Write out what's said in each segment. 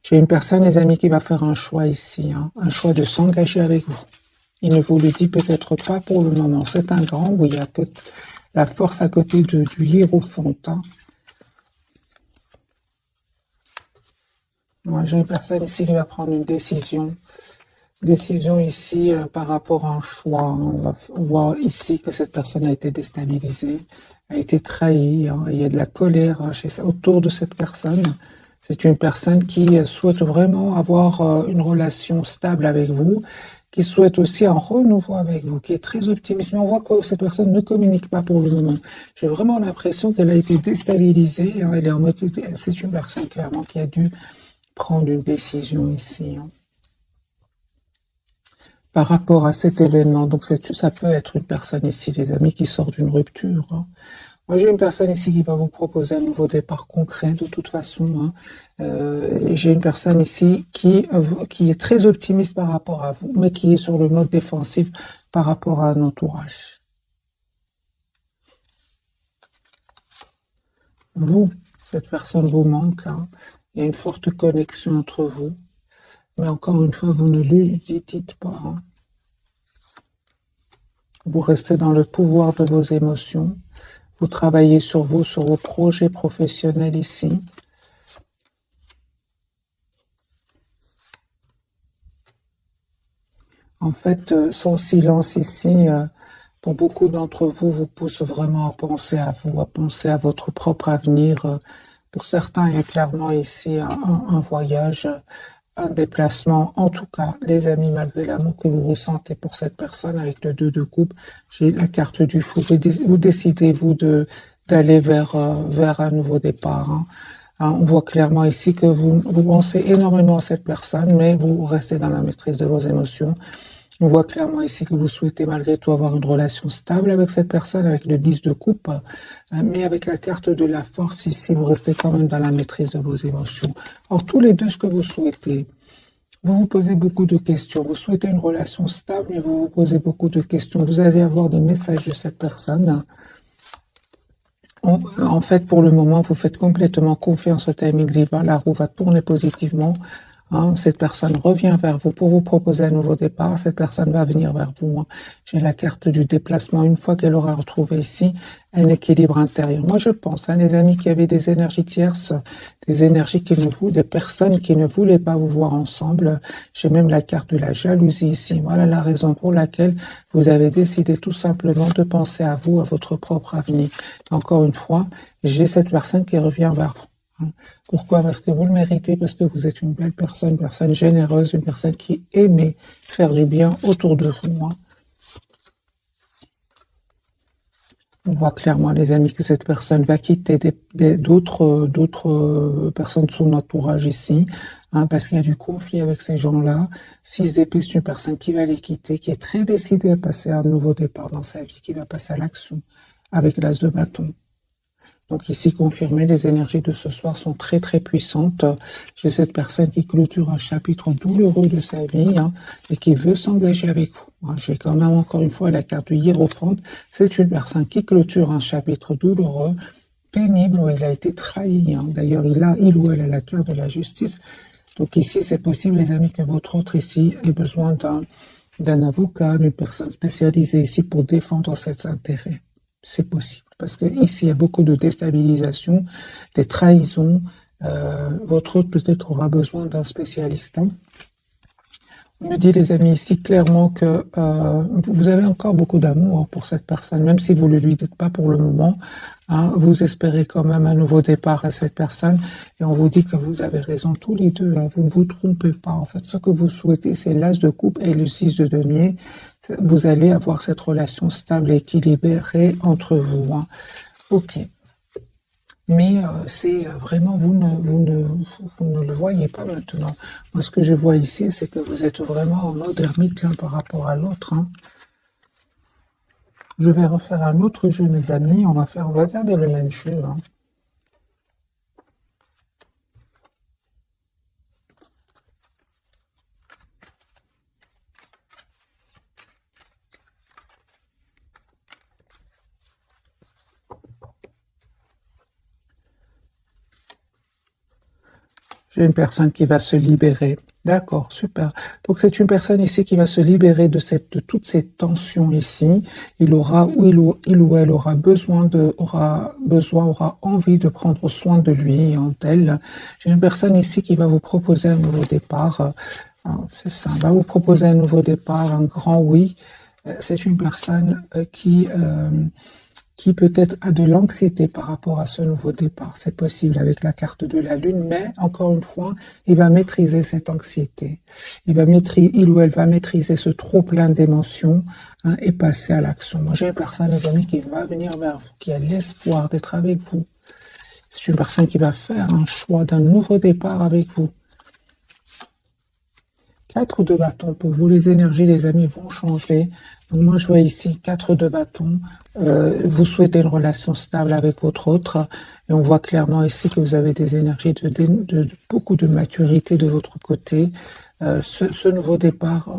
J'ai une personne, les amis, qui va faire un choix ici, hein, un choix de s'engager avec vous. Il ne vous le dit peut-être pas pour le moment. C'est un grand, oui, à côté, la force à côté du hiérophant. Hein. Moi, j'ai une personne ici qui va prendre une décision. Décision ici par rapport à un choix. On va voir ici que cette personne a été déstabilisée, a été trahie. Hein. Il y a de la colère hein, autour de cette personne. C'est une personne qui souhaite vraiment avoir une relation stable avec vous, qui souhaite aussi un renouveau avec vous, qui est très optimiste. Mais on voit que cette personne ne communique pas pour le moment. J'ai vraiment l'impression qu'elle a été déstabilisée. Hein. Elle est en mode, c'est une personne clairement qui a dû prendre une décision ici. Hein. Par rapport à cet événement. Donc, ça peut être une personne ici, les amis, qui sort d'une rupture. Hein. Moi, j'ai une personne ici qui va vous proposer un nouveau départ concret, de toute façon. Hein. J'ai une personne ici qui est très optimiste par rapport à vous, mais qui est sur le mode défensif par rapport à un entourage. Vous, cette personne vous manque. Hein. Il y a une forte connexion entre vous. Mais encore une fois, vous ne lui dites pas. Hein. Vous restez dans le pouvoir de vos émotions. Vous travaillez sur vous, sur vos projets professionnels ici. En fait, son silence ici, pour beaucoup d'entre vous, vous pousse vraiment à penser à vous, à penser à votre propre avenir. Pour certains, il y a clairement ici un voyage, un déplacement. En tout cas, les amis, malgré l'amour que vous ressentez pour cette personne avec le 2 de coupe, j'ai la carte du fou. Vous décidez, vous, d'aller vers un nouveau départ. Hein. Hein, on voit clairement ici que vous pensez énormément à cette personne, mais vous restez dans la maîtrise de vos émotions. On voit clairement ici que vous souhaitez malgré tout avoir une relation stable avec cette personne, avec le 10 de coupe, mais avec la carte de la force ici, vous restez quand même dans la maîtrise de vos émotions. Alors tous les deux, ce que vous souhaitez, vous vous posez beaucoup de questions. Vous souhaitez une relation stable, mais vous vous posez beaucoup de questions. Vous allez avoir des messages de cette personne. En fait, pour le moment, vous faites complètement confiance au timing divin. La roue va tourner positivement. Hein, cette personne revient vers vous pour vous proposer un nouveau départ. Cette personne va venir vers vous. Hein. J'ai la carte du déplacement. Une fois qu'elle aura retrouvé ici un équilibre intérieur. Moi, je pense, hein, les amis qui avaient des énergies tierces, des énergies des personnes qui ne voulaient pas vous voir ensemble. J'ai même la carte de la jalousie ici. Voilà la raison pour laquelle vous avez décidé tout simplement de penser à vous, à votre propre avenir. Encore une fois, j'ai cette personne qui revient vers vous. Pourquoi? Parce que vous le méritez, parce que vous êtes une belle personne, une personne généreuse, une personne qui aimait faire du bien autour de vous. Hein. On voit clairement, les amis, que cette personne va quitter d'autres personnes de son entourage ici, hein, parce qu'il y a du conflit avec ces gens-là. 6 d'épée, c'est une personne qui va les quitter, qui est très décidée à passer à un nouveau départ dans sa vie, qui va passer à l'action avec l'as de bâton. Donc ici, confirmé, les énergies de ce soir sont très très puissantes. J'ai cette personne qui clôture un chapitre douloureux de sa vie hein, et qui veut s'engager avec vous. J'ai quand même encore une fois la carte du hiérophant. C'est une personne qui clôture un chapitre douloureux, pénible, où il a été trahi. Hein. D'ailleurs, il ou elle a la carte de la justice. Donc ici, c'est possible, les amis, que votre autre ici ait besoin d'un avocat, d'une personne spécialisée ici pour défendre ses intérêts. C'est possible. Parce que ici, il y a beaucoup de déstabilisation, des trahisons. Votre hôte peut-être aura besoin d'un spécialiste. Hein. On me dit, les amis, ici, clairement que vous avez encore beaucoup d'amour pour cette personne, même si vous ne lui dites pas pour le moment. Hein, vous espérez quand même un nouveau départ à cette personne. Et on vous dit que vous avez raison tous les deux. Hein, vous ne vous trompez pas. En fait, ce que vous souhaitez, c'est l'as de coupe et le 6 de denier. Vous allez avoir cette relation stable et équilibrée entre vous. Hein. Ok. Mais c'est vraiment, vous ne le voyez pas maintenant. Moi, ce que je vois ici, c'est que vous êtes vraiment en mode ermite l'un par rapport à l'autre. Hein. Je vais refaire un autre jeu, mes amis. On va garder le même jeu. Hein. J'ai une personne qui va se libérer. D'accord, super. Donc c'est une personne ici qui va se libérer de toutes ces tensions ici. Il aura ou elle aura envie de prendre soin de lui et d'elle. J'ai une personne ici qui va vous proposer un nouveau départ. C'est ça, va vous proposer un nouveau départ, un grand oui. C'est une personne qui peut-être a de l'anxiété par rapport à ce nouveau départ. C'est possible avec la carte de la Lune, mais encore une fois, il va maîtriser cette anxiété. Il ou elle va maîtriser ce trop plein d'émotions et passer à l'action. Moi, j'ai une personne, les amis, qui va venir vers vous, qui a l'espoir d'être avec vous. C'est une personne qui va faire un choix d'un nouveau départ avec vous. 4 de bâton pour vous, les énergies, les amis, vont changer. Donc moi, je vois ici 4 de bâton. Vous souhaitez une relation stable avec votre autre. Et on voit clairement ici que vous avez des énergies de beaucoup de maturité de votre côté. Ce nouveau départ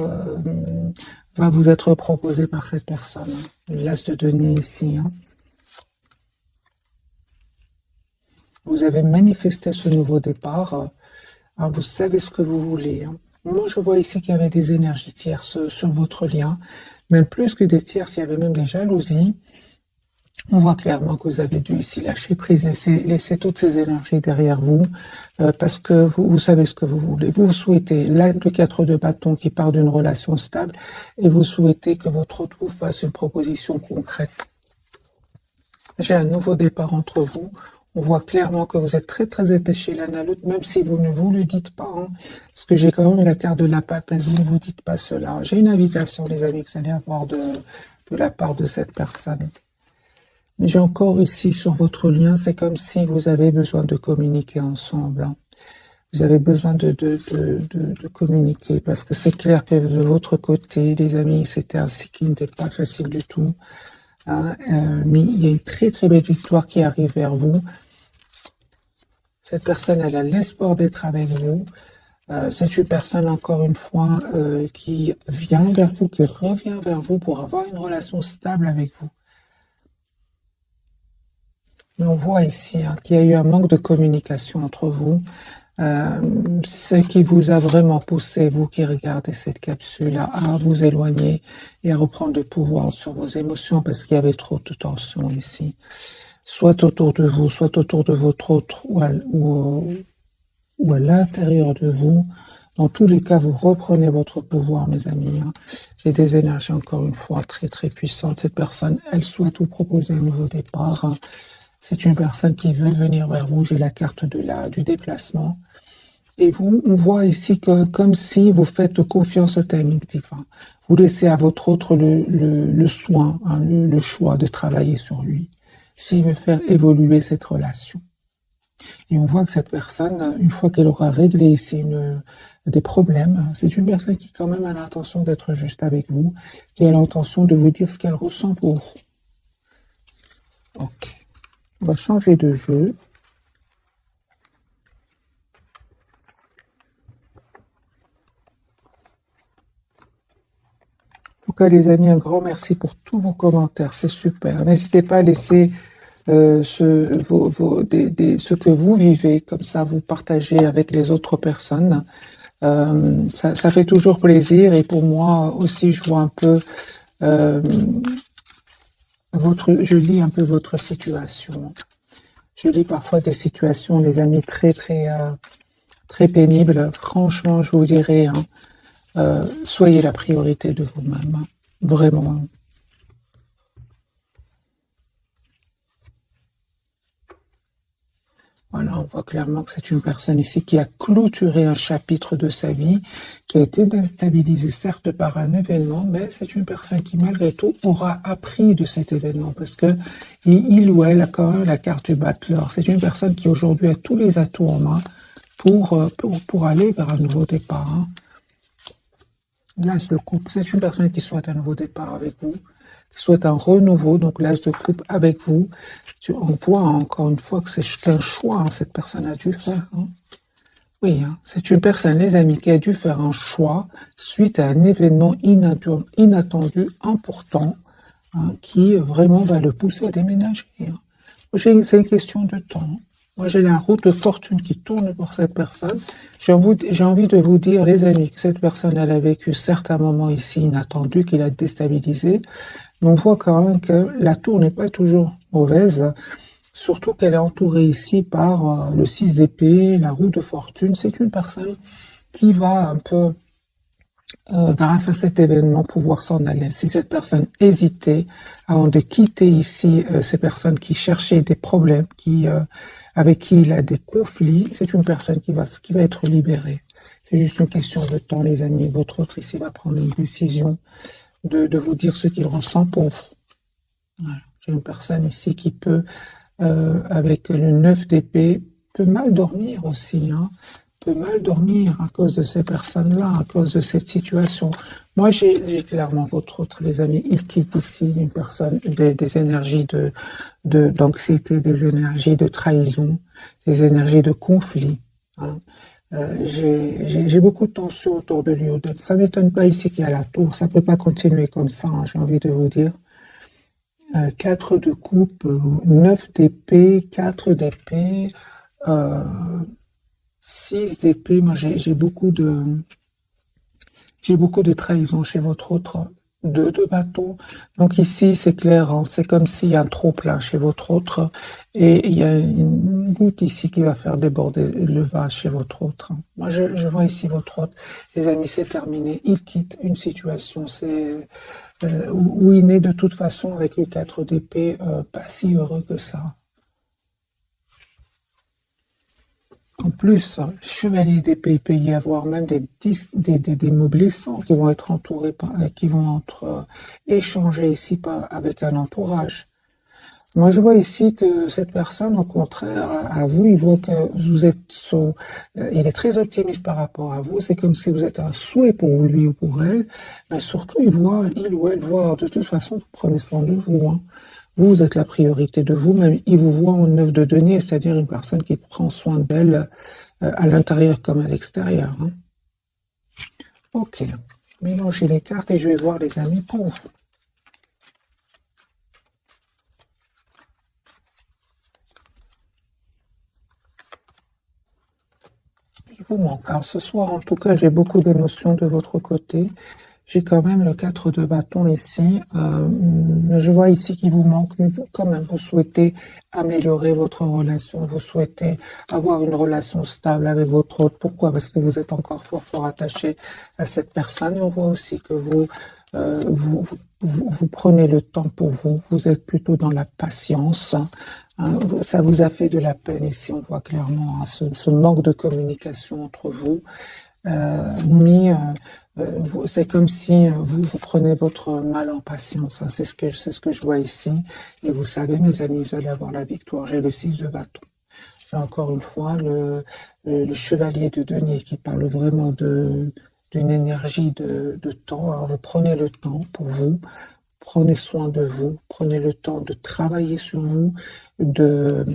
va vous être proposé par cette personne. L'as de denier ici. Vous avez manifesté ce nouveau départ. Vous savez ce que vous voulez. Moi, je vois ici qu'il y avait des énergies tierces sur votre lien. Même plus que des tierces, il y avait même des jalousies. On voit clairement que vous avez dû ici lâcher prise, laisser toutes ces énergies derrière vous, parce que vous savez ce que vous voulez. Vous souhaitez le 4 de bâton qui part d'une relation stable, et vous souhaitez que votre autre vous fasse une proposition concrète. J'ai un nouveau départ entre vous. On voit clairement que vous êtes très très attachés l'un à l'autre, même si vous ne vous le dites pas. Parce que j'ai quand même la carte de la papesse, vous ne vous dites pas cela. J'ai une invitation, les amis, que vous allez avoir de la part de cette personne. Mais j'ai encore ici sur votre lien, c'est comme si vous avez besoin de communiquer ensemble. Vous avez besoin de communiquer, parce que c'est clair que de votre côté, les amis, c'était un cycle qui n'était pas facile du tout. Mais il y a une très très belle victoire qui arrive vers vous. Cette personne, elle a l'espoir d'être avec vous. C'est une personne, encore une fois, qui vient vers vous, qui revient vers vous pour avoir une relation stable avec vous. Mais on voit ici qu'il y a eu un manque de communication entre vous. Ce qui vous a vraiment poussé, vous qui regardez cette capsule, à vous éloigner et à reprendre le pouvoir sur vos émotions parce qu'il y avait trop de tension ici. Soit autour de vous, soit autour de votre autre ou à l'intérieur de vous. Dans tous les cas, vous reprenez votre pouvoir, mes amis. J'ai des énergies, encore une fois, très très puissantes. Cette personne, elle souhaite vous proposer un nouveau départ. C'est une personne qui veut venir vers vous. J'ai la carte du déplacement. Et vous, on voit ici que comme si vous faites confiance au timing divin. Vous laissez à votre autre le soin, le choix de travailler sur lui, s'il veut faire évoluer cette relation. Et on voit que cette personne, une fois qu'elle aura réglé ici des problèmes, c'est une personne qui quand même a l'intention d'être juste avec vous, qui a l'intention de vous dire ce qu'elle ressent pour vous. Ok. On va changer de jeu. En tout cas, les amis, un grand merci pour tous vos commentaires. C'est super. N'hésitez pas à laisser ce que vous vivez, comme ça vous partagez avec les autres personnes. Ça fait toujours plaisir et pour moi aussi, je vois un peu je lis un peu votre situation. Je lis parfois des situations, les amis, très pénibles. Franchement, je vous dirais, soyez la priorité de vous-même, vraiment. Voilà, on voit clairement que c'est une personne ici qui a clôturé un chapitre de sa vie, qui a été déstabilisée certes par un événement, mais c'est une personne qui malgré tout aura appris de cet événement parce que il ou elle a quand même la carte du battleur. C'est une personne qui aujourd'hui a tous les atouts en main pour aller vers un nouveau départ. L'as de coupe, c'est une personne qui souhaite un nouveau départ avec vous, qui souhaite un renouveau, donc l'as de coupe avec vous. On voit encore une fois que c'est un choix, cette personne a dû faire. Oui, c'est une personne, les amis, qui a dû faire un choix suite à un événement inattendu, important, qui vraiment va le pousser à déménager. C'est une question de temps. Moi, j'ai la roue de fortune qui tourne pour cette personne. J'ai envie de vous dire, les amis, que cette personne, elle a vécu certains moments ici inattendus, qui l'a déstabilisé. Mais on voit quand même que la tour n'est pas toujours mauvaise, surtout qu'elle est entourée ici par le 6 d'épée, la roue de fortune. C'est une personne qui va un peu, grâce à cet événement, pouvoir s'en aller. Si cette personne hésitait avant de quitter ici ces personnes qui cherchaient des problèmes, avec qui il a des conflits, c'est une personne qui va être libérée. C'est juste une question de temps, les amis. Votre autre ici va prendre une décision de vous dire ce qu'il ressent pour vous. Voilà. J'ai une personne ici qui peut, avec le 9 d'épée, peut mal dormir aussi, hein, peut mal dormir à cause de ces personnes-là, à cause de cette situation. Moi, j'ai clairement votre autre, les amis, il quitte ici une personne, des énergies d'anxiété, des énergies de trahison, des énergies de conflit, hein. J'ai beaucoup de tension autour de lui. Ça m'étonne pas ici qu'il y a la tour. Ça peut pas continuer comme ça, hein, j'ai envie de vous dire. 4 de coupe, 9 d'épée, 4 d'épée, 6 d'épée. Moi, j'ai beaucoup de trahison chez votre autre. 2 de bâton. Donc ici, c'est clair, hein, c'est comme s'il y a un trop plein chez votre autre et il y a une goutte ici qui va faire déborder le vase chez votre autre. Moi, je vois ici votre autre. Les amis, c'est terminé. Il quitte une situation, où il n'est de toute façon avec le 4 d'épée pas si heureux que ça. En plus, chevalier d'épée, il peut y avoir même des mots blessants qui vont être entourés qui vont être échangés ici avec un entourage. Moi, je vois ici que cette personne, au contraire, à vous, il voit que vous êtes il est très optimiste par rapport à vous. C'est comme si vous êtes un souhait pour lui ou pour elle. Mais surtout, il ou elle voit, de toute façon, vous prenez soin de vous, hein. Vous êtes la priorité de vous-même. Il vous voit en 9 de denier, c'est-à-dire une personne qui prend soin d'elle à l'intérieur comme à l'extérieur, hein. Ok. Mélangez les cartes et je vais voir les amis pour vous. Il vous manque. Alors ce soir, en tout cas, j'ai beaucoup d'émotions de votre côté. J'ai quand même le 4 de bâton ici. Je vois ici qu'il vous manque, mais quand même, vous souhaitez améliorer votre relation. Vous souhaitez avoir une relation stable avec votre autre. Pourquoi? Parce que vous êtes encore fort attaché à cette personne. On voit aussi que vous prenez le temps pour vous. Vous êtes plutôt dans la patience, hein. Ça vous a fait de la peine ici. On voit clairement, hein, ce manque de communication entre vous. Mais c'est comme si vous prenez votre mal en patience, hein. C'est ce que je vois ici. Et vous savez, mes amis, vous allez avoir la victoire. J'ai le 6 de bâton. J'ai encore une fois le chevalier de denier qui parle vraiment d'une énergie de temps. Alors, vous prenez le temps pour vous. Prenez soin de vous, prenez le temps de travailler sur vous, de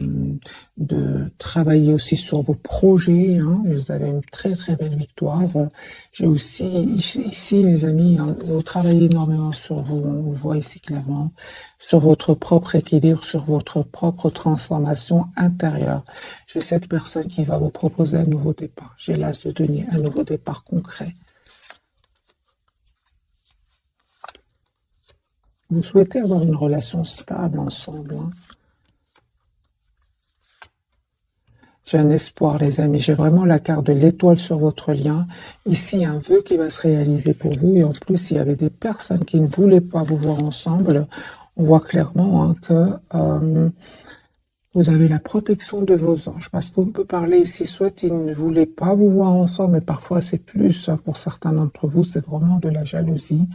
travailler aussi sur vos projets, hein. Vous avez une très belle victoire. J'ai aussi ici, les amis, hein, vous travaillez énormément sur vous, on voit ici clairement, sur votre propre équilibre, sur votre propre transformation intérieure. J'ai cette personne qui va vous proposer un nouveau départ. J'ai l'as de denier, un nouveau départ concret. Vous souhaitez avoir une relation stable ensemble, hein. J'ai un espoir, les amis. J'ai vraiment la carte de l'étoile sur votre lien. Ici, un vœu qui va se réaliser pour vous. Et en plus, il y avait des personnes qui ne voulaient pas vous voir ensemble. On voit clairement, hein, que vous avez la protection de vos anges. Parce qu'on peut parler ici, soit ils ne voulaient pas vous voir ensemble, mais parfois c'est plus, hein, pour certains d'entre vous, c'est vraiment de la jalousie.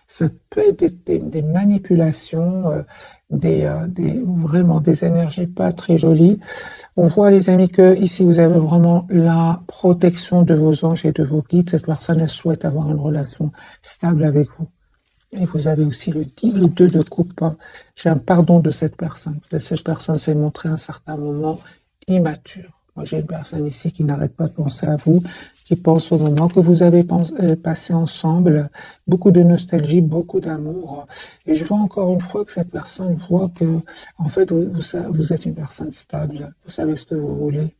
Ça peut être des manipulations, vraiment des énergies pas très jolies. On voit, les amis, que ici vous avez vraiment la protection de vos anges et de vos guides. Cette personne, elle souhaite avoir une relation stable avec vous. Et vous avez aussi le 2 de coupe. J'ai un pardon de cette personne. Cette personne s'est montrée à un certain moment immature. Moi, j'ai une personne ici qui n'arrête pas de penser à vous, qui pense au moment que vous avez passé ensemble, beaucoup de nostalgie, beaucoup d'amour. Et je vois encore une fois que cette personne voit que, en fait, vous êtes une personne stable, vous savez ce que vous voulez.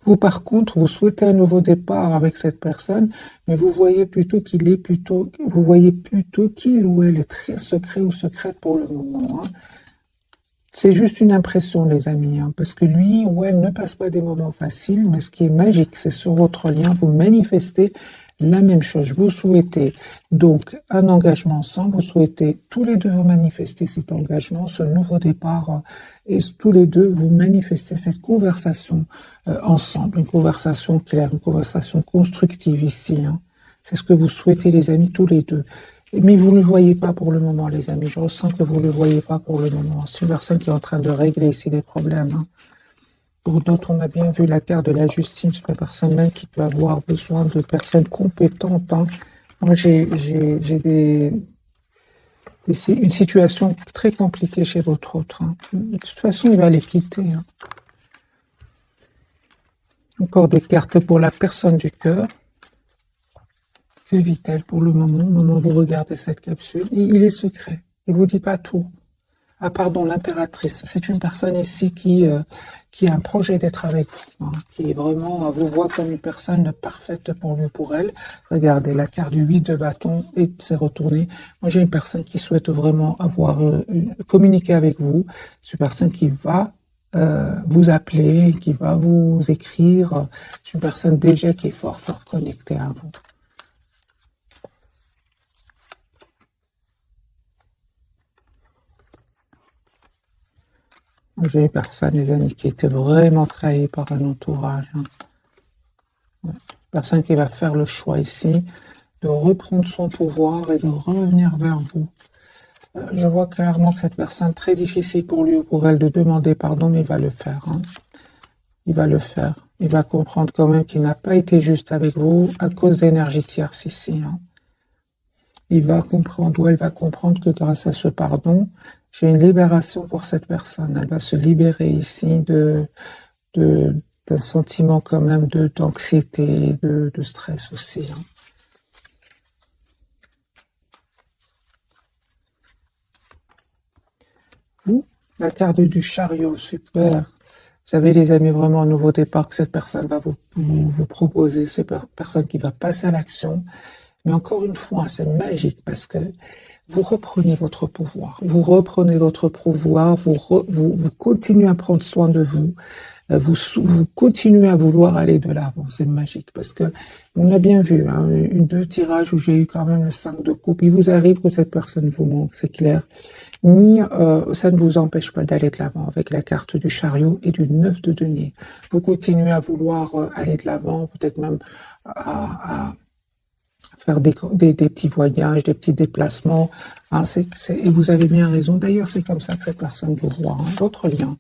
Vous, par contre, vous souhaitez un nouveau départ avec cette personne, mais vous voyez plutôt vous voyez plutôt qu'il ou elle est très secret ou secrète pour le moment, hein. C'est juste une impression, les amis, hein, parce que lui ou elle ne passe pas des moments faciles, mais ce qui est magique, c'est sur votre lien, vous manifestez la même chose. Vous souhaitez donc un engagement ensemble, vous souhaitez tous les deux vous manifester cet engagement, ce nouveau départ, et tous les deux vous manifestez cette conversation ensemble, une conversation claire, une conversation constructive ici, hein. C'est ce que vous souhaitez, les amis, tous les deux. Mais vous ne le voyez pas pour le moment, les amis. Je ressens que vous ne le voyez pas pour le moment. C'est une personne qui est en train de régler ici des problèmes, hein. Pour d'autres, on a bien vu la carte de la justice. C'est une personne même qui peut avoir besoin de personnes compétentes, hein. Moi, j'ai une situation très compliquée chez votre autre, hein. De toute façon, il va les quitter, hein. Encore des cartes pour la personne du cœur. Que vit-elle pour le moment, au moment où vous regardez cette capsule? Il est secret. Il ne vous dit pas tout. Ah pardon, l'impératrice. C'est une personne ici qui a un projet d'être avec vous, hein, qui est vraiment vous voit comme une personne parfaite pour lui, pour elle. Regardez, la carte du 8 de bâton et s'est retournée. Moi, j'ai une personne qui souhaite vraiment avoir communiquer avec vous. C'est une personne qui va vous appeler, qui va vous écrire. C'est une personne déjà qui est fort connectée à vous. J'ai une personne, les amis, qui était vraiment trahie par un entourage, hein. Une personne qui va faire le choix ici de reprendre son pouvoir et de revenir vers vous. Je vois clairement que cette personne, très difficile pour lui ou pour elle de demander pardon, mais il va le faire, hein. Il va le faire. Il va comprendre quand même qu'il n'a pas été juste avec vous à cause d'énergie tierce ici, hein. Il va comprendre, ou elle va comprendre que grâce à ce pardon, j'ai une libération pour cette personne. Elle va se libérer ici d'un sentiment quand même d'anxiété, de stress aussi, hein. La carte du chariot, super. Vous savez, les amis, vraiment un nouveau départ que cette personne va vous proposer. C'est une personne qui va passer à l'action. Mais encore une fois, c'est magique parce que vous reprenez votre pouvoir. Vous reprenez votre pouvoir, vous continuez à prendre soin de vous. Vous continuez à vouloir aller de l'avant. C'est magique parce que on a bien vu, hein, deux tirages où j'ai eu quand même le 5 de coupe. Il vous arrive que cette personne vous manque, c'est clair. Ni ça ne vous empêche pas d'aller de l'avant avec la carte du chariot et du 9 de denier. Vous continuez à vouloir aller de l'avant, peut-être même à faire des petits voyages, des petits déplacements, hein, et vous avez bien raison. D'ailleurs, c'est comme ça que cette personne vous voit, hein, votre lien.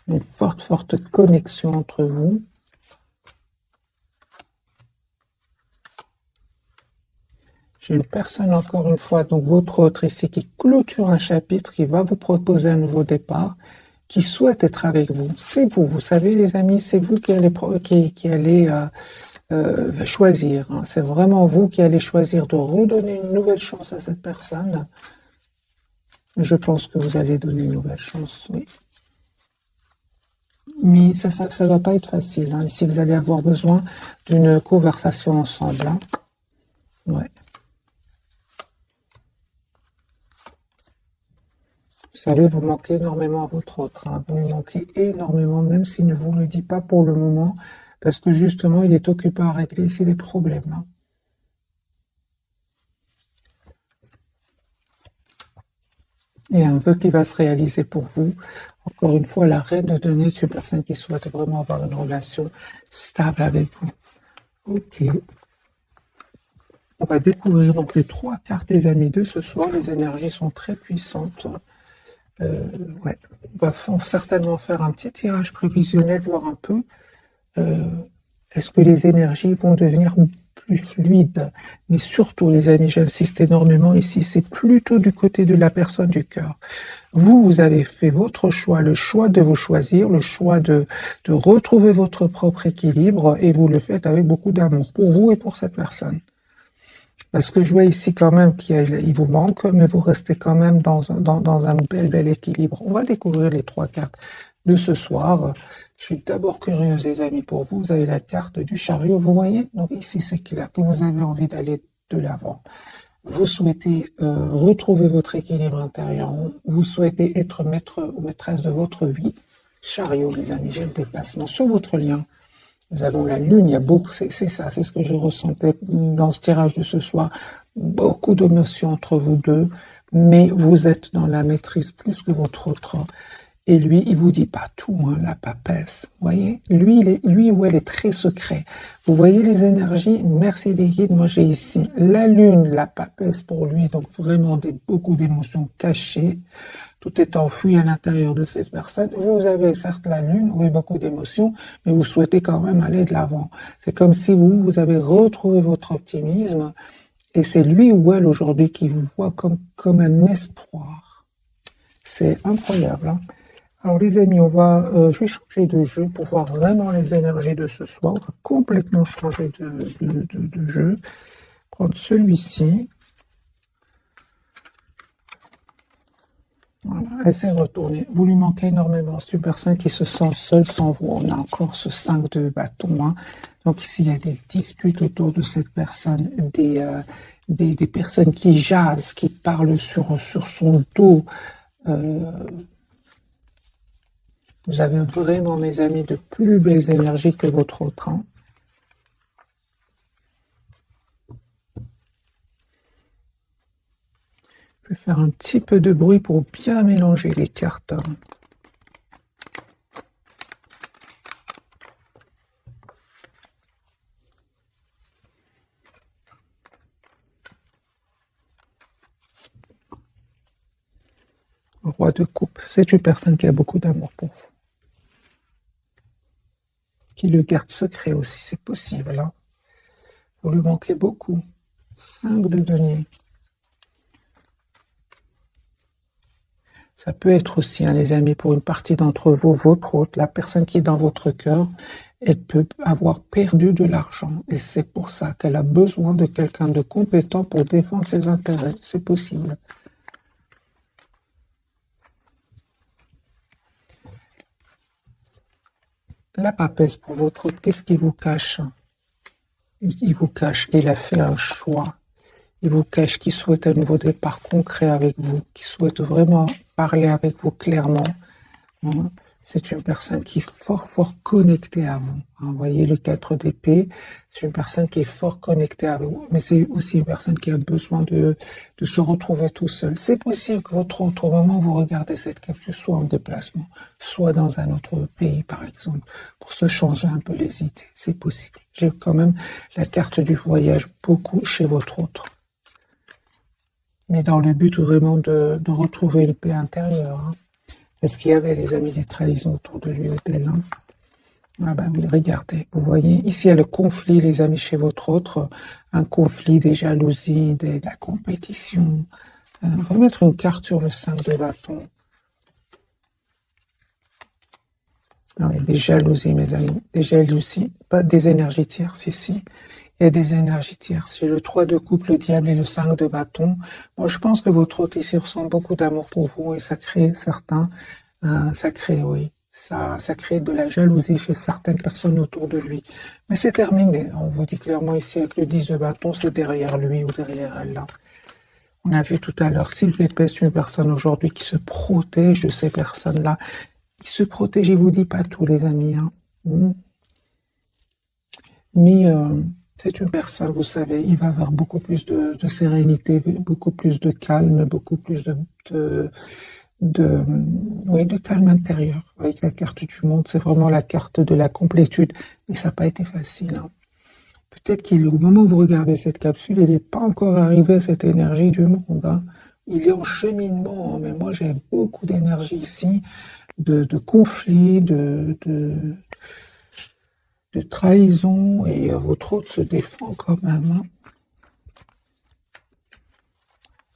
Une forte connexion entre vous. J'ai une personne, encore une fois, donc votre autre ici, qui clôture un chapitre, qui va vous proposer un nouveau départ, qui souhaite être avec vous. C'est vous, vous savez les amis, c'est vous qui allez choisir, hein. C'est vraiment vous qui allez choisir de redonner une nouvelle chance à cette personne. Je pense que vous allez donner une nouvelle chance, oui. Mais ça va pas être facile, hein. Ici, vous allez avoir besoin d'une conversation ensemble, hein. Ouais. Vous savez, vous manquez énormément à votre autre, hein. Vous lui manquez énormément, même s'il ne vous le dit pas pour le moment, parce que justement, il est occupé à régler ici des problèmes, hein. Et un vœu qui va se réaliser pour vous. Encore une fois, la reine de denier, c'est une personne qui souhaite vraiment avoir une relation stable avec vous. Ok. On va découvrir donc les 3 cartes des amis de ce soir. Les énergies sont très puissantes. Ouais. On va certainement faire un petit tirage prévisionnel, voir un peu est-ce que les énergies vont devenir plus fluide. Mais surtout, les amis, j'insiste énormément ici, c'est plutôt du côté de la personne du cœur. Vous avez fait votre choix, le choix de vous choisir, le choix de retrouver votre propre équilibre, et vous le faites avec beaucoup d'amour pour vous et pour cette personne. Parce que je vois ici quand même qu'il vous manque, mais vous restez quand même dans un bel équilibre. On va découvrir les 3 cartes de ce soir. Je suis d'abord curieuse, les amis, pour vous. Vous avez la carte du chariot, vous voyez? Donc ici, c'est clair que vous avez envie d'aller de l'avant. Vous souhaitez retrouver votre équilibre intérieur. Vous souhaitez être maître ou maîtresse de votre vie. Chariot, les amis, j'ai le dépassement sur votre lien. Nous avons la lune, il y a beaucoup, c'est ça, c'est ce que je ressentais dans ce tirage de ce soir. Beaucoup d'émotions entre vous deux, mais vous êtes dans la maîtrise plus que votre autre. Et lui, il vous dit pas tout, hein, la papesse. Vous voyez, lui ou elle est très secret. Vous voyez les énergies. Merci les guides. Moi, j'ai ici la lune, la papesse pour lui. Donc vraiment beaucoup d'émotions cachées. Tout est enfoui à l'intérieur de cette personne. Vous avez certes la lune, oui, beaucoup d'émotions, mais vous souhaitez quand même aller de l'avant. C'est comme si vous avez retrouvé votre optimisme, et c'est lui ou elle aujourd'hui qui vous voit comme un espoir. C'est incroyable, hein. Alors les amis, je vais changer de jeu pour voir vraiment les énergies de ce soir. On va complètement changer de jeu. Prendre celui-ci. Voilà, elle s'est retournée. Vous lui manquez énormément. C'est une personne qui se sent seule sans vous. On a encore ce 5 de bâton, hein. Donc ici, il y a des disputes autour de cette personne, des personnes qui jasent, qui parlent sur son dos. Vous avez vraiment, mes amis, de plus belles énergies que votre autre, hein. Je vais faire un petit peu de bruit pour bien mélanger les cartes, hein. Roi de coupe, c'est une personne qui a beaucoup d'amour pour vous. Qui le garde secret aussi, c'est possible, hein. Vous lui manquez beaucoup. 5 de denier. Ça peut être aussi, hein, les amis, pour une partie d'entre vous, votre autre, la personne qui est dans votre cœur, elle peut avoir perdu de l'argent. Et c'est pour ça qu'elle a besoin de quelqu'un de compétent pour défendre ses intérêts. C'est possible. La papesse pour votre autre, qu'est-ce qu'il vous cache? Il vous cache qu'il a fait un choix. Il vous cache qu'il souhaite un nouveau départ concret avec vous, qu'il souhaite vraiment parler avec vous clairement. C'est une personne qui est fort connectée à vous. Vous voyez le 4 d'épée, c'est une personne qui est fort connectée à vous, mais c'est aussi une personne qui a besoin de se retrouver tout seul. C'est possible que votre autre, au moment où vous regardez cette capsule, soit en déplacement, soit dans un autre pays, par exemple, pour se changer un peu les idées. C'est possible. J'ai quand même la carte du voyage beaucoup chez votre autre. Mais dans le but vraiment de retrouver une paix intérieure, hein. Est-ce qu'il y avait, les amis, des trahisons autour de lui ou d'elle, hein? Ah ben oui, regardez, vous voyez, ici il y a le conflit, les amis, chez votre autre, un conflit, des jalousies, de la compétition. On va mettre une carte sur le 5 de bâton. Alors, il y a des jalousies, mes amis, des jalousies, pas des énergies tierces ici. Il y a des énergies tierces. J'ai le 3 de coupe, le diable et le 5 de bâton. Moi, je pense que votre hôte ici ressent beaucoup d'amour pour vous et ça crée ça crée de la jalousie chez certaines personnes autour de lui. Mais c'est terminé. On vous dit clairement ici avec le 10 de bâton, c'est derrière lui ou derrière elle, là. On a vu tout à l'heure 6 d'épée, c'est une personne aujourd'hui qui se protège de ces personnes-là. Il se protège, je vous dis pas tout, les amis, hein. Mais c'est une personne, vous savez, il va avoir beaucoup plus de sérénité, beaucoup plus de calme, beaucoup plus de calme intérieur. Avec la carte du monde, c'est vraiment la carte de la complétude. Et ça n'a pas été facile, hein. Peut-être qu'au moment où vous regardez cette capsule, il n'est pas encore arrivé à cette énergie du monde, hein. Il est en cheminement, mais moi j'ai beaucoup d'énergie ici, de conflits, de trahison et votre autre se défend quand même. Hein.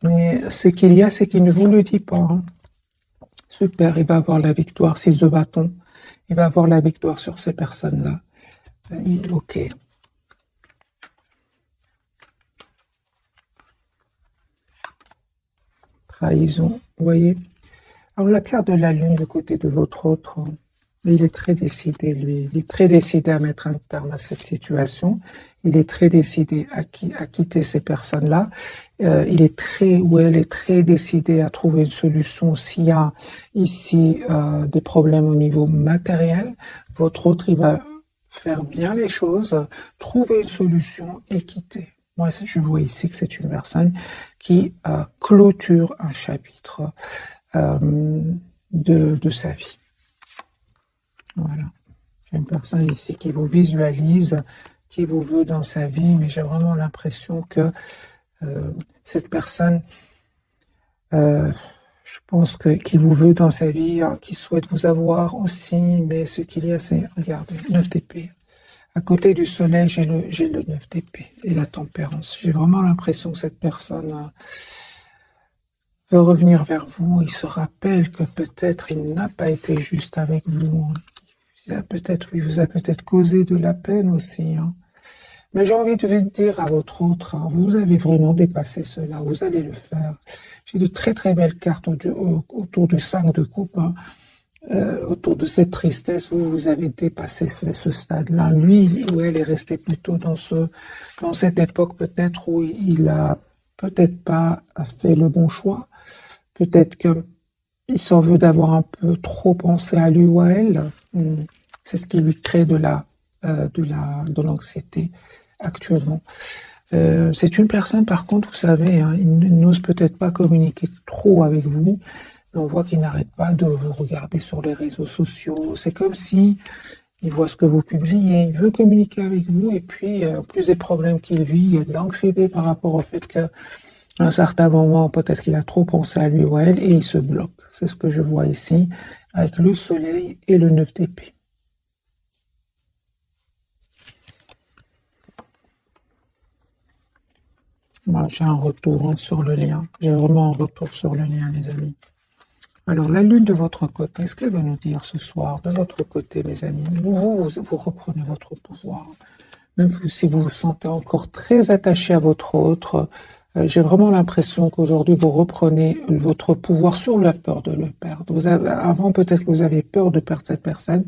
Mais ce qu'il y a, c'est qu'il ne vous le dit pas. Hein. Super, il va avoir la victoire. 6 de bâton. Il va avoir la victoire sur ces personnes-là. Ok. Trahison, vous voyez. Alors la carte de la lune du côté de votre autre, il est très décidé, lui. Il est très décidé à mettre un terme à cette situation. Il est très décidé à quitter ces personnes-là. Il est très, ou elle est très décidée à trouver une solution s'il y a ici des problèmes au niveau matériel. Votre autre, il va faire bien les choses, trouver une solution et quitter. Moi, je vois ici que c'est une personne qui clôture un chapitre de sa vie. Voilà. J'ai une personne ici qui vous visualise, qui vous veut dans sa vie, mais j'ai vraiment l'impression que cette personne, je pense qui vous veut dans sa vie, qui souhaite vous avoir aussi, mais ce qu'il y a, c'est, regardez, 9 d'épée. À côté du soleil, j'ai le 9 d'épée et la tempérance. J'ai vraiment l'impression que cette personne veut revenir vers vous. Il se rappelle que peut-être il n'a pas été juste avec vous. Il vous a peut-être causé de la peine aussi. Hein. Mais j'ai envie de vous dire à votre autre, hein, vous avez vraiment dépassé cela. Vous allez le faire. J'ai de très très belles cartes autour du 5 de coupe. Hein. Autour de cette tristesse, vous avez dépassé ce stade-là. Lui ou elle est resté plutôt dans cette époque peut-être où il a peut-être pas fait le bon choix. Peut-être qu'il s'en veut d'avoir un peu trop pensé à lui ou à elle. C'est ce qui lui crée de l'anxiété actuellement. C'est une personne, par contre, vous savez, hein, il n'ose peut-être pas communiquer trop avec vous. On voit qu'il n'arrête pas de vous regarder sur les réseaux sociaux. C'est comme si il voit ce que vous publiez, il veut communiquer avec vous, et puis, en plus des problèmes qu'il vit, il y a de l'anxiété par rapport au fait qu'à un certain moment, peut-être qu'il a trop pensé à lui ou à elle, et il se bloque. C'est ce que je vois ici, avec le soleil et le 9 d'épée. Moi, j'ai un retour sur le lien. J'ai vraiment un retour sur le lien, les amis. Alors, la lune de votre côté, est-ce qu'elle va nous dire ce soir, de votre côté, mes amis, vous reprenez votre pouvoir. Même si vous vous sentez encore très attaché à votre autre, j'ai vraiment l'impression qu'aujourd'hui, vous reprenez votre pouvoir sur la peur de le perdre. Avant, peut-être que vous avez peur de perdre cette personne.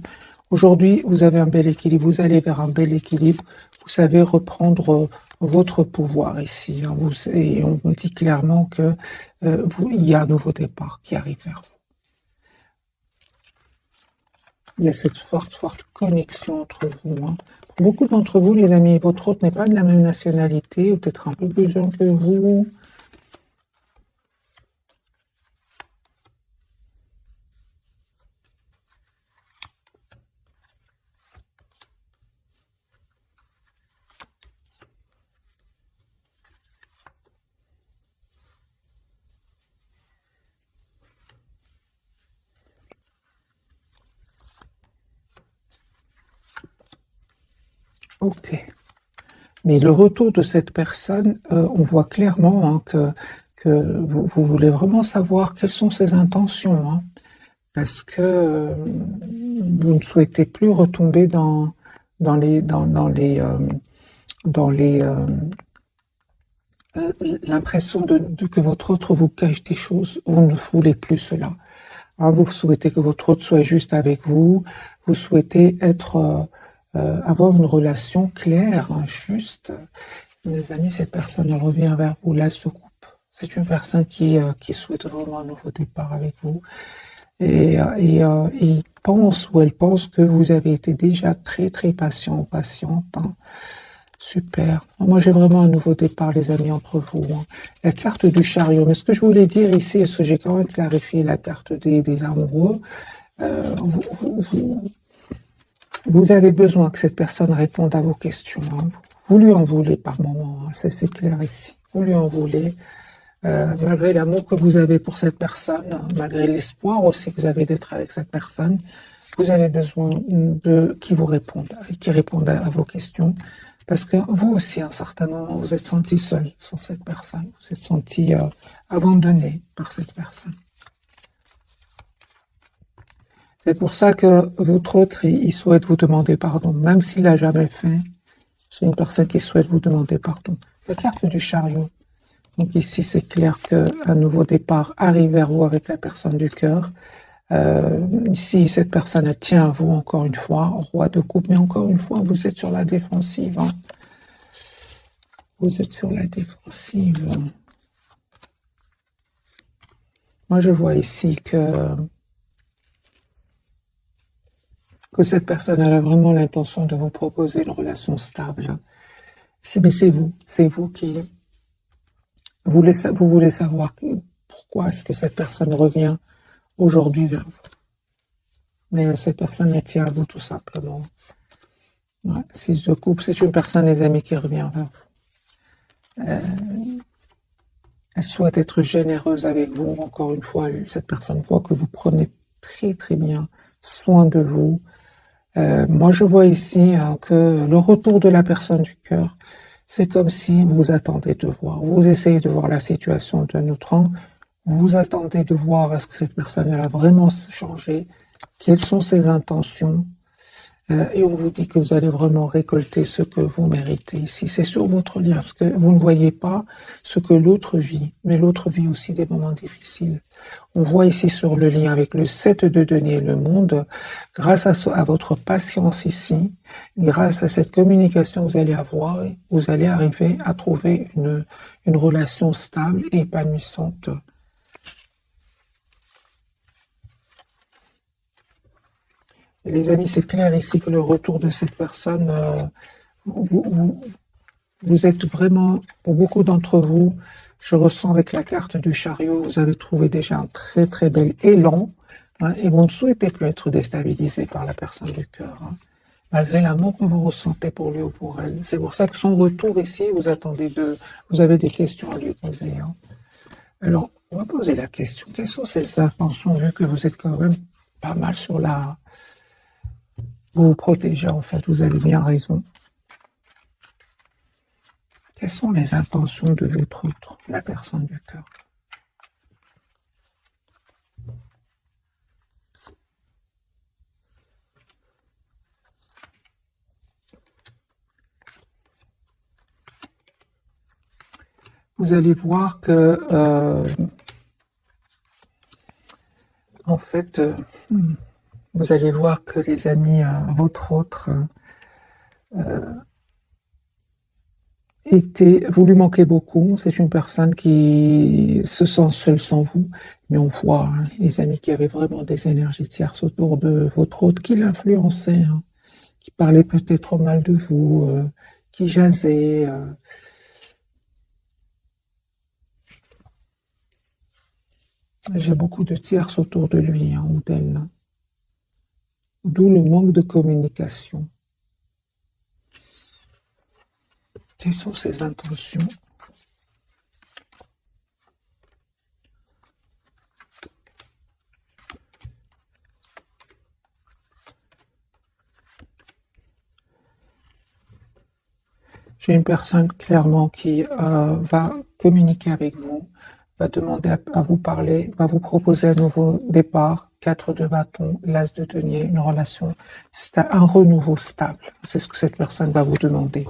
Aujourd'hui, vous avez un bel équilibre. Vous allez vers un bel équilibre. Vous savez reprendre votre pouvoir ici. Hein, et on vous dit clairement que il y a un nouveau départ qui arrive vers vous. Il y a cette forte connexion entre vous. Hein. Pour beaucoup d'entre vous, les amis, votre autre n'est pas de la même nationalité, ou peut-être un peu plus jeune que vous. Ok. Mais le retour de cette personne, on voit clairement hein, que vous voulez vraiment savoir quelles sont ses intentions. Hein, parce que vous ne souhaitez plus retomber dans l'impression que votre autre vous cache des choses. Vous ne voulez plus cela. Hein, vous souhaitez que votre autre soit juste avec vous. Vous souhaitez avoir une relation claire, hein, juste. Mes amis, cette personne, elle revient vers vous, là, se coupe. C'est une personne qui souhaite vraiment un nouveau départ avec vous. Et il pense ou elle pense que vous avez été déjà très, très patient ou patiente. Hein. Super. Moi, j'ai vraiment un nouveau départ, les amis, entre vous. Hein. La carte du chariot. Mais ce que je voulais dire ici, est-ce que j'ai quand même clarifié la carte des amoureux, vous avez besoin que cette personne réponde à vos questions. Hein. Vous lui en voulez par moment. Hein. C'est clair ici. Vous lui en voulez. Malgré l'amour que vous avez pour cette personne, malgré l'espoir aussi que vous avez d'être avec cette personne, Vous avez besoin qui vous répondent, qui répondent à vos questions. Parce que vous aussi, à un certain moment, vous êtes senti seul sans cette personne. Vous êtes senti abandonné par cette personne. C'est pour ça que votre autre, il souhaite vous demander pardon, même s'il l'a jamais fait. C'est une personne qui souhaite vous demander pardon. La carte du chariot. Donc ici, c'est clair qu'un nouveau départ arrive vers vous avec la personne du cœur. Ici, cette personne, elle tient à vous encore une fois, roi de coupe, mais encore une fois, vous êtes sur la défensive. Hein. Vous êtes sur la défensive. Moi, je vois ici que cette personne elle a vraiment l'intention de vous proposer une relation stable. Mais c'est vous qui vous voulez savoir pourquoi est-ce que cette personne revient aujourd'hui vers vous. Mais cette personne elle tient à vous tout simplement. Ouais, 6 de coupe, c'est une personne, les amis, qui revient vers vous. Elle souhaite être généreuse avec vous. Encore une fois, cette personne voit que vous prenez très très bien soin de vous. Moi, je vois ici que le retour de la personne du cœur, c'est comme si vous attendez de voir. Vous essayez de voir la situation d'un autre angle. Vous attendez de voir est-ce que cette personne elle a vraiment changé, quelles sont ses intentions. Et on vous dit que vous allez vraiment récolter ce que vous méritez ici. C'est sur votre lien, parce que vous ne voyez pas ce que l'autre vit, mais l'autre vit aussi des moments difficiles. On voit ici sur le lien avec le 7 de denier et le monde, grâce à votre patience ici, grâce à cette communication que vous allez avoir, vous allez arriver à trouver une relation stable et épanouissante. Et les amis, c'est clair ici que le retour de cette personne, vous êtes vraiment, pour beaucoup d'entre vous, je ressens avec la carte du chariot, vous avez trouvé déjà un très très bel élan, hein, et vous ne souhaitez plus être déstabilisé par la personne du cœur, hein, malgré l'amour que vous ressentez pour lui ou pour elle. C'est pour ça que son retour ici, vous avez des questions à lui poser. Hein. Alors, on va poser la question, quelles sont ses intentions, vu que vous êtes quand même pas mal sur la... Vous vous protégez en fait, vous avez bien raison. Quelles sont les intentions de votre autre, la personne du cœur? Vous allez voir que, en fait, vous allez voir que les amis, votre autre, vous lui manquez beaucoup. C'est une personne qui se sent seule sans vous. Mais on voit, hein, les amis, qu'il y avait vraiment des énergies tierces autour de votre autre qui l'influençaient, hein, qui parlaient peut-être mal de vous, qui jasaient. J'ai beaucoup de tierces autour de lui, hein, ou d'elle. Hein. D'où le manque de communication. Quelles sont ses intentions? J'ai une personne clairement qui va communiquer avec vous, va demander à vous parler, va vous proposer un nouveau départ, 4 de bâton, l'as de denier, une relation, un renouveau stable. C'est ce que cette personne va vous demander,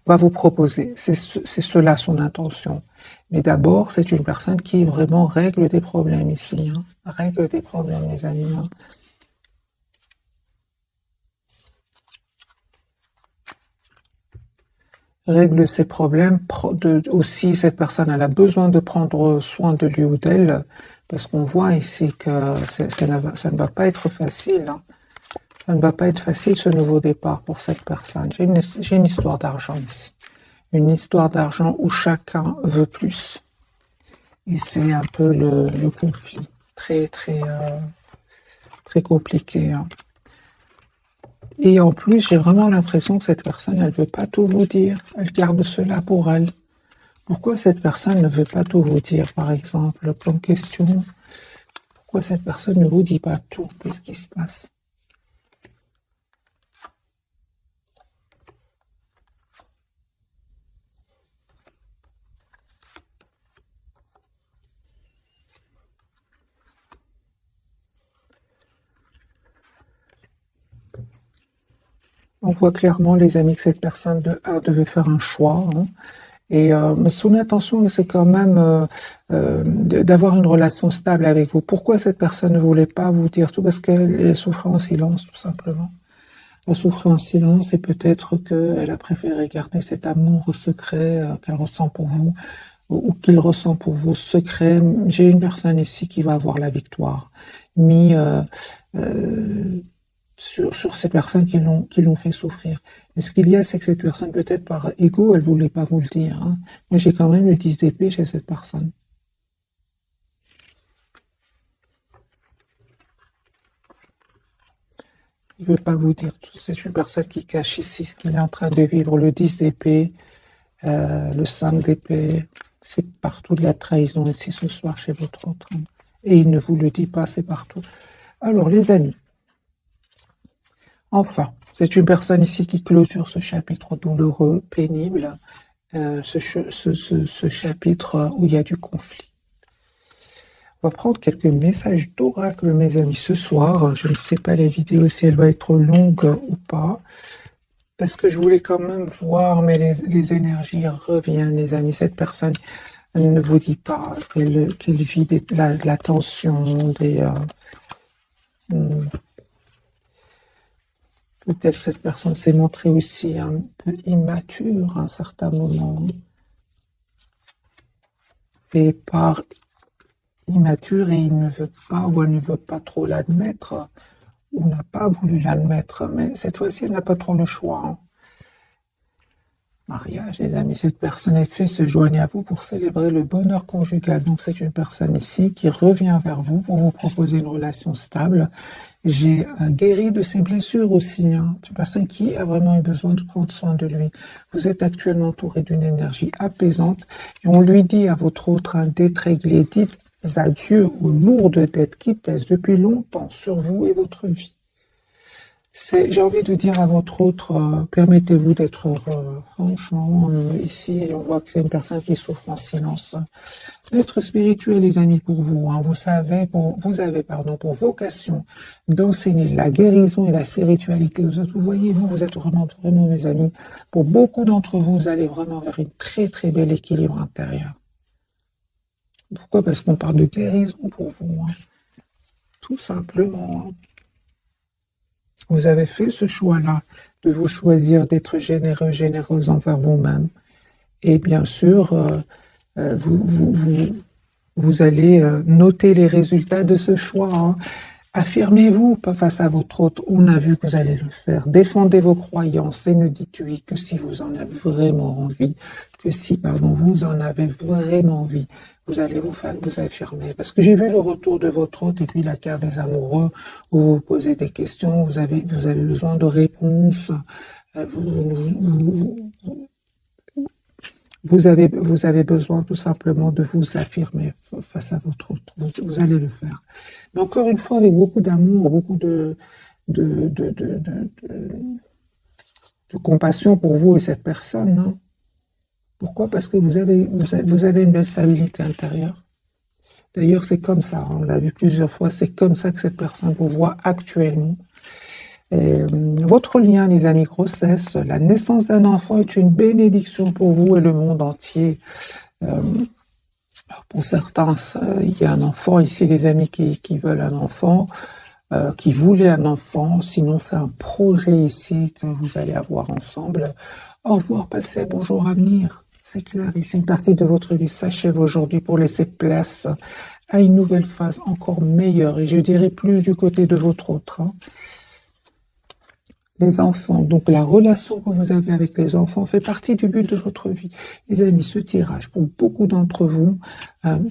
va vous proposer. C'est cela son intention. Mais d'abord, c'est une personne qui vraiment règle des problèmes ici. Hein. Règle des problèmes, les amis. Hein. Règle ses problèmes. Aussi, cette personne elle a besoin de prendre soin de lui ou d'elle, parce qu'on voit ici que ça ne va pas être facile. Hein. Ça ne va pas être facile ce nouveau départ pour cette personne. J'ai une histoire d'argent ici. Une histoire d'argent où chacun veut plus. Et c'est un peu le conflit. Très, très, très compliqué. Hein. Et en plus, j'ai vraiment l'impression que cette personne, elle ne veut pas tout vous dire. Elle garde cela pour elle. Pourquoi cette personne ne veut pas tout vous dire, par exemple, comme question? Pourquoi cette personne ne vous dit pas tout? Qu'est-ce qui se passe? On voit clairement, les amis, que cette personne devait faire un choix, hein. Et mais son intention, c'est quand même d'avoir une relation stable avec vous. Pourquoi cette personne ne voulait pas vous dire tout? Parce qu'elle souffrait en silence, tout simplement. Elle souffrait en silence et peut-être qu'elle a préféré garder cet amour secret qu'elle ressent pour vous ou qu'il ressent pour vous secret. J'ai une personne ici qui va avoir la victoire, mis sur ces personnes qui l'ont fait souffrir. Et ce qu'il y a, c'est que cette personne, peut-être par ego, elle voulait pas vous le dire, hein. Moi, j'ai quand même le 10 d'épée chez cette personne. Il veut pas vous dire tout. C'est une personne qui cache ici ce qu'il est en train de vivre. Le 10 d'épée, le 5 d'épée, c'est partout de la trahison ici ce soir chez votre autre. Et il ne vous le dit pas, c'est partout. Alors, les amis, enfin, c'est une personne ici qui clôture ce chapitre douloureux, pénible, ce chapitre où il y a du conflit. On va prendre quelques messages d'oracle, mes amis, ce soir. Je ne sais pas la vidéo si elle va être longue ou pas, parce que je voulais quand même voir, mais les énergies reviennent, les amis. Cette personne ne vous dit pas qu'elle vit la tension, peut-être cette personne s'est montrée aussi un peu immature à un certain moment. Et par immature, et il ne veut pas ou elle ne veut pas trop l'admettre, ou n'a pas voulu l'admettre, mais cette fois-ci, elle n'a pas trop le choix, hein. Mariage, les amis, cette personne est fait se joigne à vous pour célébrer le bonheur conjugal. Donc c'est une personne ici qui revient vers vous pour vous proposer une relation stable. J'ai guéri de ses blessures aussi, hein. C'est une personne qui a vraiment eu besoin de prendre soin de lui. Vous êtes actuellement entouré d'une énergie apaisante et on lui dit à votre autre d'être réglé. Dites adieu aux lourdes dettes qui pèsent depuis longtemps sur vous et votre vie. J'ai envie de dire à votre autre, permettez-vous d'être heureux. Franchement, ici, on voit que c'est une personne qui souffre en silence. L'être spirituel, les amis, pour vous, hein, vous avez, pour vocation d'enseigner la guérison et la spiritualité aux autres. Vous voyez, vous êtes vraiment, vraiment, mes amis. Pour beaucoup d'entre vous, vous allez vraiment vers une très, très bel équilibre intérieur. Pourquoi? Parce qu'on parle de guérison pour vous, hein. Tout simplement, hein. Vous avez fait ce choix-là de vous choisir d'être généreux, généreuse envers vous-même. Et bien sûr, vous allez noter les résultats de ce choix, hein. Affirmez-vous pas face à votre autre. On a vu que vous allez le faire. Défendez vos croyances et ne dites oui que si vous en avez vraiment envie. Que si, pardon, vous en avez vraiment envie. Vous allez vous affirmer. Parce que j'ai vu le retour de votre autre et puis la carte des amoureux où vous posez des questions, vous avez besoin de réponses. Vous avez besoin tout simplement de vous affirmer face à votre autre. Vous allez le faire. Mais encore une fois, avec beaucoup d'amour, beaucoup de compassion pour vous et cette personne, hein. Pourquoi? Parce que vous avez une belle stabilité intérieure. D'ailleurs, c'est comme ça, on l'a vu plusieurs fois, c'est comme ça que cette personne vous voit actuellement. Votre lien, les amis, grossesse, la naissance d'un enfant est une bénédiction pour vous et le monde entier. Pour certains, il y a un enfant ici, les amis, qui veulent un enfant, qui voulaient un enfant. Sinon, c'est un projet ici que vous allez avoir ensemble. Au revoir, passez, bonjour à venir. C'est clair, ici, une partie de votre vie s'achève aujourd'hui pour laisser place à une nouvelle phase encore meilleure. Et je dirais plus du côté de votre autre, hein. Les enfants, donc la relation que vous avez avec les enfants fait partie du but de votre vie. Les amis, ce tirage, pour beaucoup d'entre vous,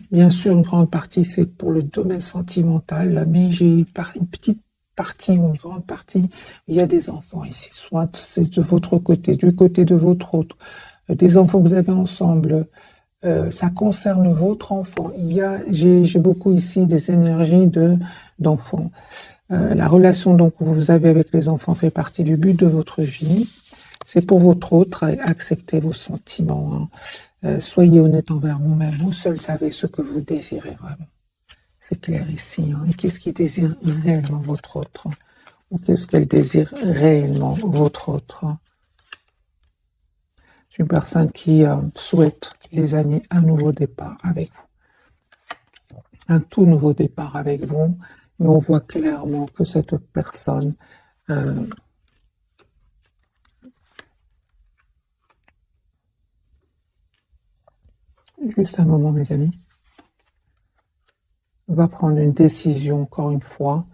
bien sûr, une grande partie, c'est pour le domaine sentimental, mais j'ai une petite partie ou une grande partie, il y a des enfants ici, soit c'est de votre côté, du côté de votre autre, des enfants que vous avez ensemble, ça concerne votre enfant. J'ai beaucoup ici des énergies d'enfants. La relation donc que vous avez avec les enfants fait partie du but de votre vie. C'est pour votre autre, acceptez vos sentiments, hein. Soyez honnête envers vous-même. Vous seul savez ce que vous désirez vraiment. C'est clair ici, hein. Et qu'est-ce qui désire réellement votre autre? ou qu'est-ce qu'elle désire réellement, votre autre. C'est une personne qui souhaite, les amis, un nouveau départ avec vous. Un tout nouveau départ avec vous. Et on voit clairement que cette personne juste un moment, mes amis, va prendre une décision, encore une fois,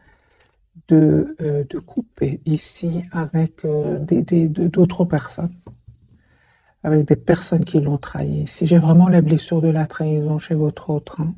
de couper ici avec d'autres personnes, avec des personnes qui l'ont trahi. Si j'ai vraiment la blessure de la trahison chez votre autre, hein.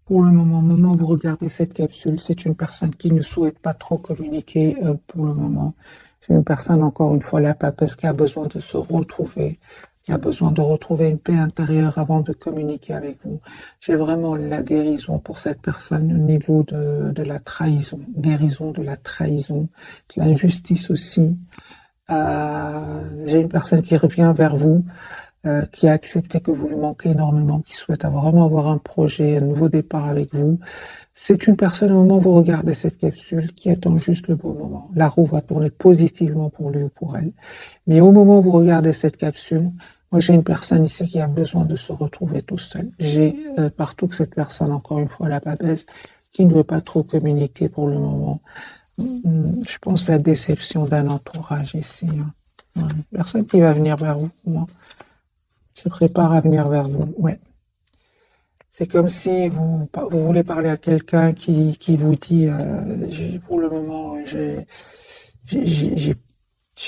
Pour le moment où vous regardez cette capsule, c'est une personne qui ne souhaite pas trop communiquer pour le moment. C'est une personne, encore une fois, la papesse, qui a besoin de se retrouver, qui a besoin de retrouver une paix intérieure avant de communiquer avec vous. J'ai vraiment la guérison pour cette personne au niveau de la trahison, guérison de la trahison, de l'injustice aussi. J'ai une personne qui revient vers vous, qui a accepté que vous lui manquez énormément, qui souhaite vraiment avoir un projet, un nouveau départ avec vous. C'est une personne, au moment où vous regardez cette capsule, qui attend juste le bon moment. La roue va tourner positivement pour lui ou pour elle. Mais au moment où vous regardez cette capsule, moi j'ai une personne ici qui a besoin de se retrouver tout seul. J'ai partout que cette personne, encore une fois, la papesse, qui ne veut pas trop communiquer pour le moment. Je pense à la déception d'un entourage ici. Hein. Personne qui va venir vers vous, moi. Se prépare à venir vers vous. Ouais. C'est comme si vous voulez parler à quelqu'un qui vous dit pour le moment j'ai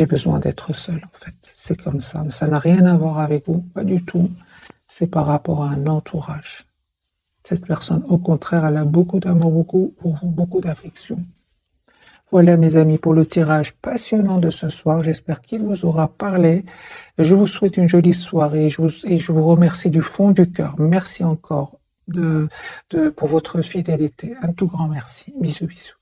besoin d'être seul en fait. C'est comme ça. Ça n'a rien à voir avec vous, pas du tout. C'est par rapport à un entourage. Cette personne, au contraire, elle a beaucoup d'amour, beaucoup d'affection. Voilà mes amis pour le tirage passionnant de ce soir. J'espère qu'il vous aura parlé. Je vous souhaite une jolie soirée et je vous remercie du fond du cœur. Merci encore pour votre fidélité. Un tout grand merci. Bisous, bisous.